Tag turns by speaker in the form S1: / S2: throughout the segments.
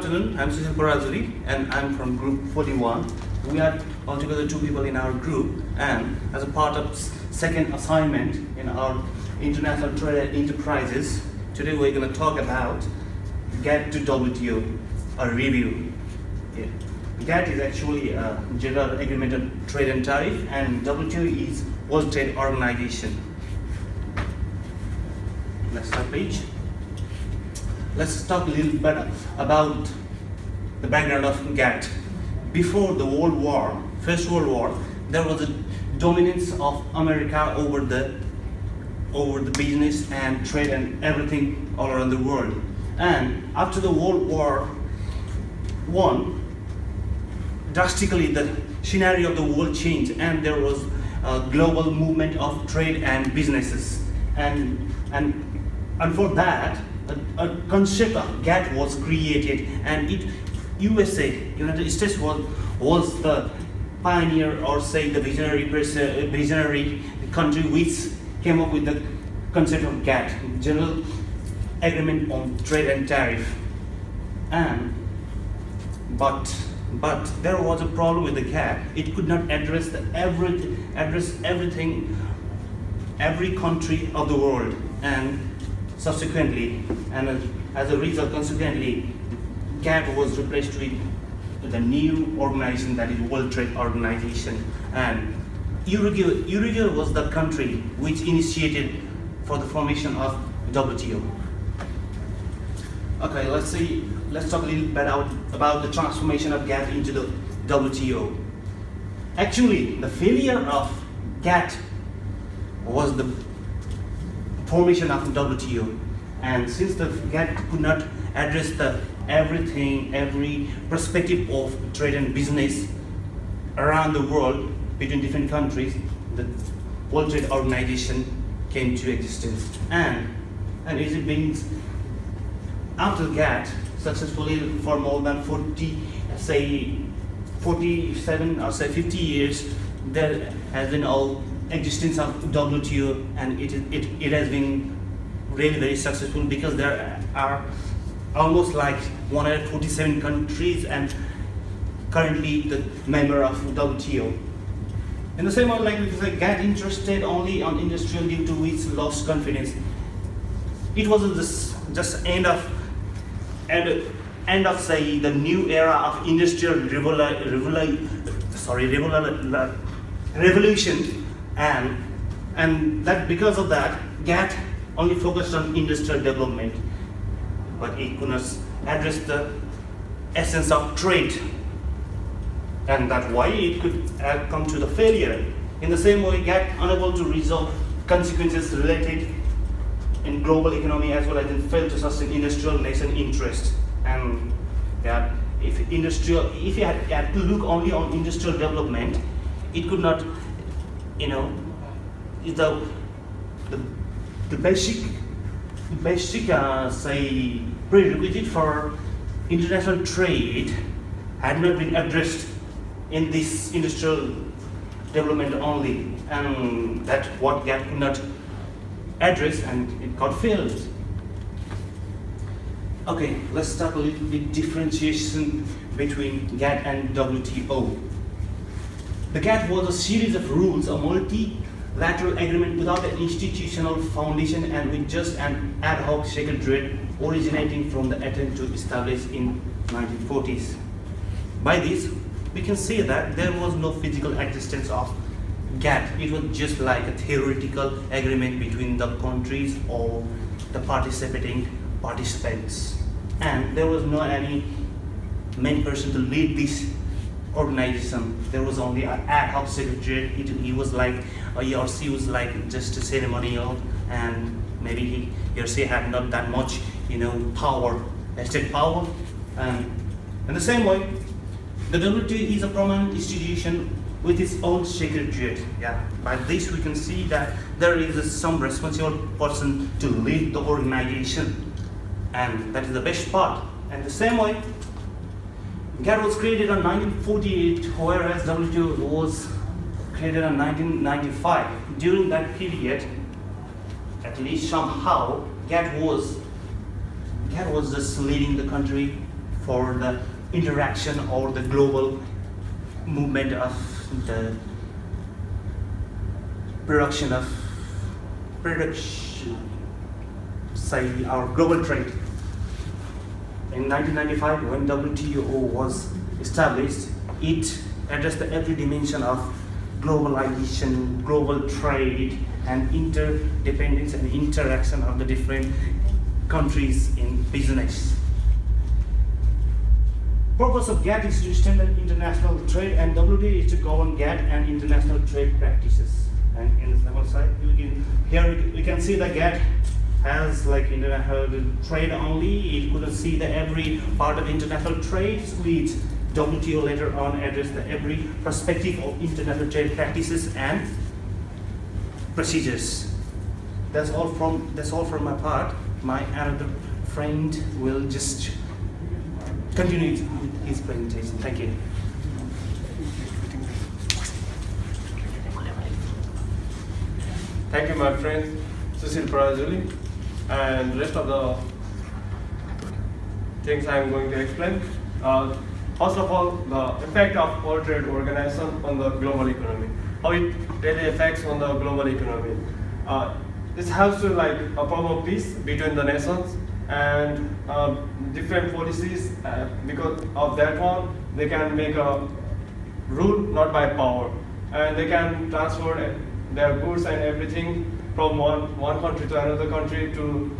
S1: afternoon. I'm Sushil Parajuli and I'm from group 41. We are altogether 2 people in our group, and as a part of second assignment in our international trade enterprises, today we're going to talk about GATT to WTO, a review. Yeah. GATT is actually a General Agreement on Trade and Tariff, and WTO is World Trade Organization. Next slide, page. Let's talk a little bit about the background of GATT. Before the First World War, there was a dominance of America over the business and trade and everything all around the world. And after the World War I, drastically the scenario of the world changed, and there was a global movement of trade and businesses. And for that, a concept of GATT was created, and United States was the pioneer, or say the visionary country which came up with the concept of GATT, General Agreement on Trade and Tariff. But there was a problem with the GATT. It could not address everything, every country of the world, and subsequently, as a result, consequently, GATT was replaced with the new organization, that is World Trade Organization. And Uruguay was the country which initiated for the formation of WTO. Okay, let's talk a little bit about the transformation of GATT into the WTO. Actually, the failure of GATT was the formation of WTO, and since the GATT could not address every perspective of trade and business around the world between different countries, the World Trade Organization came to existence. And it means after GATT successfully for more than 47 or 50 years, there has been all existence of WTO, and it has been really very successful, because there are almost like 147 countries and currently the member of WTO. In the same way, like because GATT interested only on industrial due to which lost confidence. It wasn't just end of say the new era of industrial revolution, and that because of that GATT only focused on industrial development, but it could not address the essence of trade, and that's why it could come to the failure. In the same way, GATT unable to resolve consequences related in global economy, as well as it failed to sustain industrial nation interest. And if you had to look only on industrial development, it could not, the basic say prerequisite for international trade had not been addressed in this industrial development only, and that's what GATT could not address, and it got failed. Okay, let's talk a little bit differentiation between GATT and WTO. The GATT was a series of rules, a multilateral agreement without an institutional foundation and with just an ad hoc secretariat originating from the attempt to establish in 1940s. By this, we can say that there was no physical existence of GATT. It was just like a theoretical agreement between the countries or the participating participants, and there was no any main person to lead this organization. There was only an ad hoc secretariat. He was like, he or she was like just a ceremonial, and maybe he or she had not that much power, vested power. And in the same way, the WTO is a permanent institution with its own secretariat. By this we can see that there is some responsible person to lead the organization, and that is the best part. And the same way, GATT was created in 1948, whereas WTO was created in 1995. During that period, at least somehow, GATT was just leading the country for the interaction or the global movement of the production, say, our global trade. In 1995, when WTO was established, it addressed every dimension of globalization, global trade, and interdependence and interaction of the different countries in business. Purpose of GATT is to strengthen international trade, and WTO is to govern GATT and international trade practices. And in the second side, we can see the GATT has like international trade only. It couldn't see the every part of international trade, which WTO later on addressed the every perspective of international trade practices and procedures. That's all from my part. My another friend will just continue his presentation. Thank you.
S2: Thank you, my friend Sushil, Parajuli, and rest of the things I am going to explain. First of all, the effect of World Trade Organization on the global economy, how it really affects on the global economy. This helps to like promote peace between the nations and different policies. Because of that one, they can make a rule not by power, and they can transfer their goods and everything from one country to another country to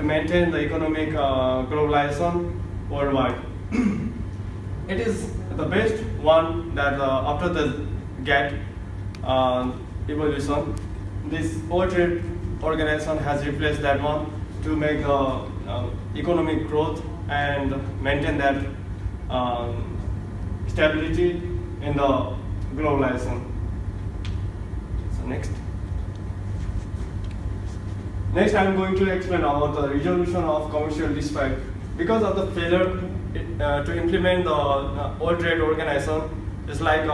S2: maintain the economic globalization worldwide. It is the best one that after the GATT evolution, this World Trade Organization has replaced that one to make the economic growth and maintain that stability in the globalization. So next. Next, I am going to explain about the resolution of commercial dispute. Because of the failure to implement the World Trade Organization, it's like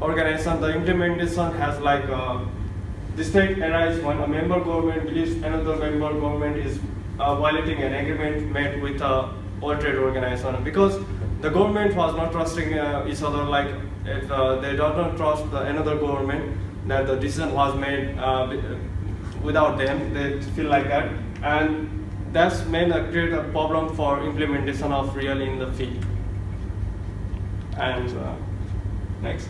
S2: organization, the implementation has like the state arises when a member government believes another member government is violating an agreement made with a World Trade Organization. Because the government was not trusting each other, like if they do not trust another government, that the decision was made without them, they feel like that, and that's made create a problem for implementation of really in the field. And next.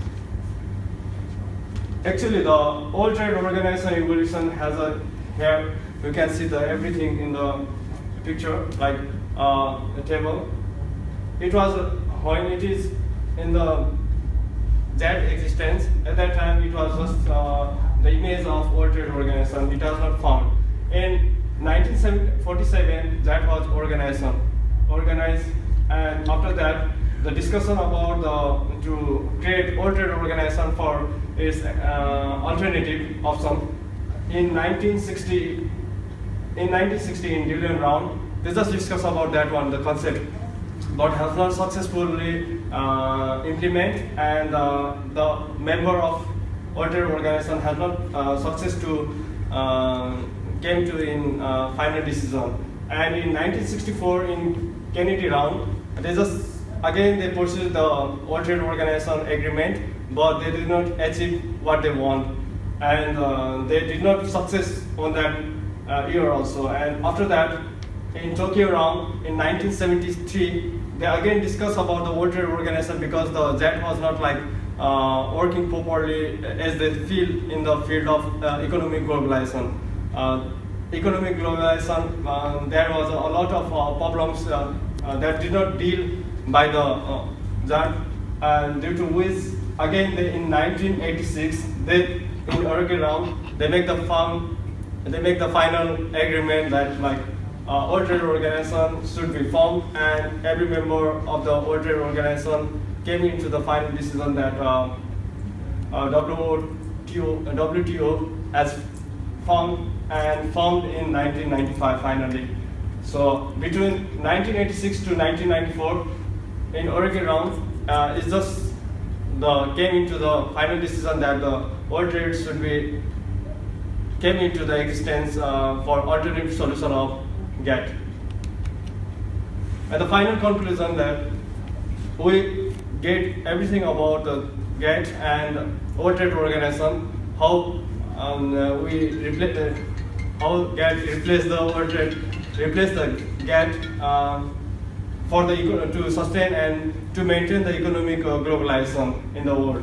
S2: Actually, the World Trade Organization evolution has a, here you can see the everything in the picture, like the table. It was when it is in the that existence, at that time it was just the image of World Trade Organization. It was not found. In 1947, that was organized, and after that, the discussion about to create World Trade Organization for its alternative option in 1960. In 1960, in Dillon round, they just discuss about that one, the concept, but has not successfully implement, and the member of World Trade Organization has not success to came to in final decision. And in 1964 in Kennedy round, they just again they pursued the World Trade Organization agreement, but they did not achieve what they want, and they did not success on that year also. And after that, in Tokyo round in 1973, they again discuss about the World Trade Organization because the that was not like working properly as they feel in the field of economic globalization. Economic globalization, there was a lot of problems that did not deal by the that, and due to which again they, in 1986 they in Oregon round they make the final agreement that like World Trade Organization should be formed, and every member of the World Trade Organization came into the final decision that WTO has formed in 1995 finally. So between 1986 to 1994 in Oregon round, it's just came into the final decision that the World Trade should be came into the existence for alternative solution of GATT. And the final conclusion that we get everything about the GATT and World Trade Organization, how we replace how GATT replace the World Trade, replace the GATT for the to sustain and to maintain the economic globalization in the world.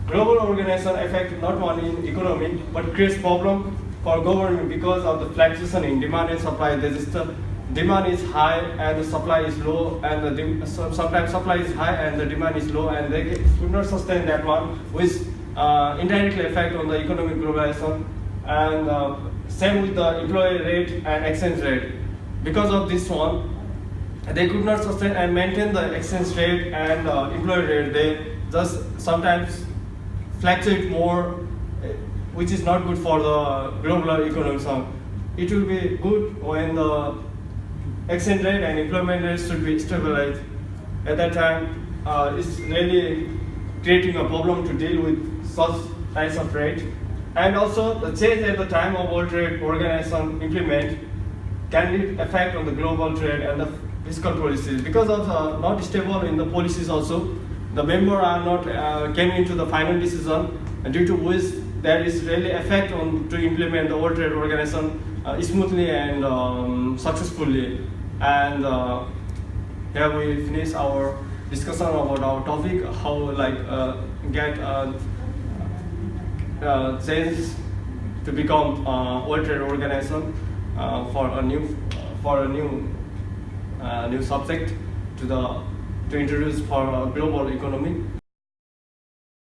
S2: Global organization affect not only in economy but creates problem for government because of the fluctuation in demand and supply. There is the demand is high and the supply is low, and the sometimes supply is high and the demand is low, and they could not sustain that one, which indirectly affect on the economic globalization. And same with the employee rate and exchange rate. Because of this one, they could not sustain and maintain the exchange rate and employee rate. They just sometimes fluctuate more, which is not good for the global economy. So it will be good when the exchange rate and employment rate should be stabilized. At that time, it's really creating a problem to deal with such types of rate. And also, the change at the time of World Trade Organization implement can lead effect on the global trade and the fiscal policies. Because of not stable in the policies also, the member are not came into the final decision, and due to which there is really effect on to implement the World Trade Organization smoothly and successfully. And here we finish our discussion about our topic, how like get change to become World Trade Organization for a new subject to introduce for global economy.